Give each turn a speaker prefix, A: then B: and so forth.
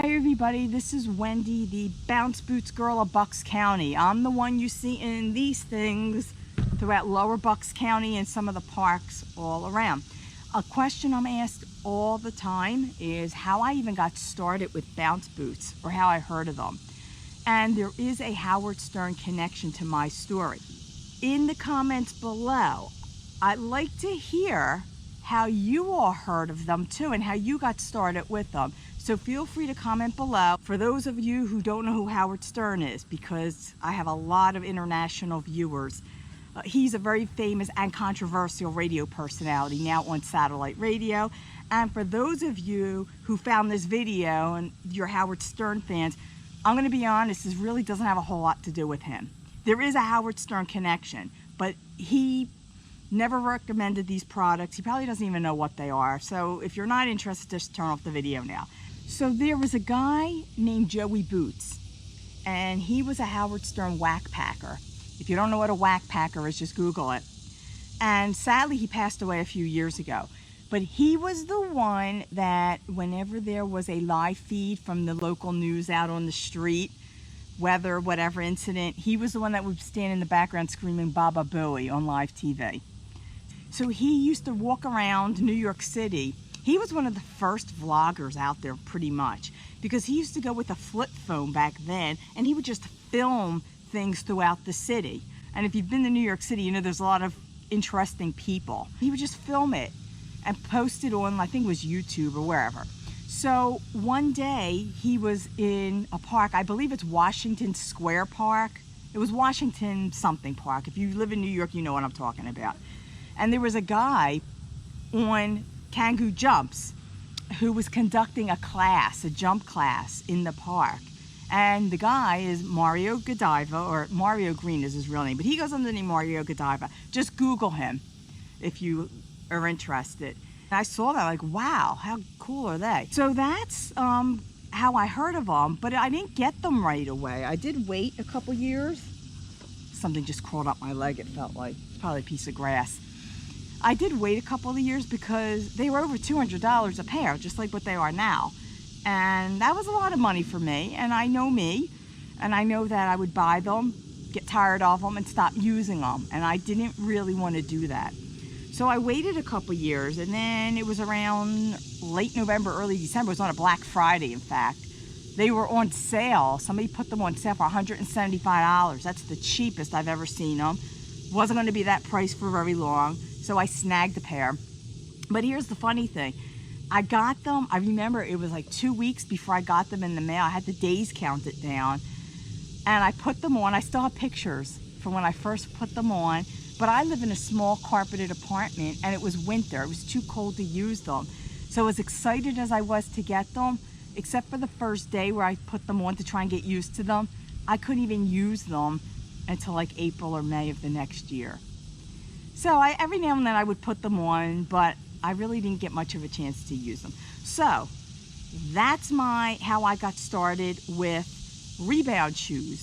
A: Hi everybody, this is Wendy, the Bounce Boots girl of Bucks County. I'm the one you see in these things throughout lower Bucks County and some of the parks all around. A question I'm asked all the time is how I even got started with Bounce Boots or how I heard of them. And there is a Howard Stern connection to my story. In the comments below, I'd like to hear how you all heard of them too and how you got started with them. So feel free to comment below for those of you who don't know who Howard Stern is, because I have a lot of international viewers. He's a very famous and controversial radio personality now on satellite radio. And for those of you who found this video and you're Howard Stern fans, I'm going to be honest, this really doesn't have a whole lot to do with him. There is a Howard Stern connection, but he never recommended these products. He probably doesn't even know what they are. So if you're not interested, just turn off the video now. So there was a guy named Joey Boots, and he was a Howard Stern Whackpacker. If you don't know what a Whackpacker is, just Google it. And sadly, he passed away a few years ago. But he was the one that whenever there was a live feed from the local news out on the street, weather, whatever incident, he was the one that would stand in the background screaming Baba Booey on live TV. So he used to walk around New York City. He was one of the first vloggers out there pretty much, because he used to go with a flip phone back then and he would just film things throughout the city. And if you've been to New York City, you know there's a lot of interesting people. He would just film it and post it on, I think it was YouTube or wherever. So one day he was in a park, I believe it's Washington Square Park. It was Washington something park. If you live in New York, you know what I'm talking about. And there was a guy on Kangoo jumps who was conducting a class, a jump class in the park. And the guy is Mario Godiva, or Mario Green is his real name, but he goes under the name Mario Godiva. Just Google him if you are interested. And I saw that, like, wow, how cool are they? So that's how I heard of them, but I didn't get them right away. I did wait a couple years. Something just crawled up my leg, it felt like. It's probably a piece of grass. I did wait a couple of years because they were over $200 a pair, just like what they are now. And that was a lot of money for me, and I know me, and I know that I would buy them, get tired of them, and stop using them, and I didn't really want to do that. So I waited a couple years, and then it was around late November, early December. It was on a Black Friday, in fact. They were on sale. Somebody put them on sale for $175. That's the cheapest I've ever seen them. Wasn't going to be that price for very long, so I snagged a pair. But here's the funny thing. I got them, I remember it was like 2 weeks before I got them in the mail. I had the days counted down, and I put them on. I still have pictures from when I first put them on, but I live in a small carpeted apartment, and it was winter. It was too cold to use them. So as excited as I was to get them, except for the first day where I put them on to try and get used to them, I couldn't even use them until like April or May of the next year. So every now and then I would put them on, but I really didn't get much of a chance to use them. So that's how I got started with Rebound shoes.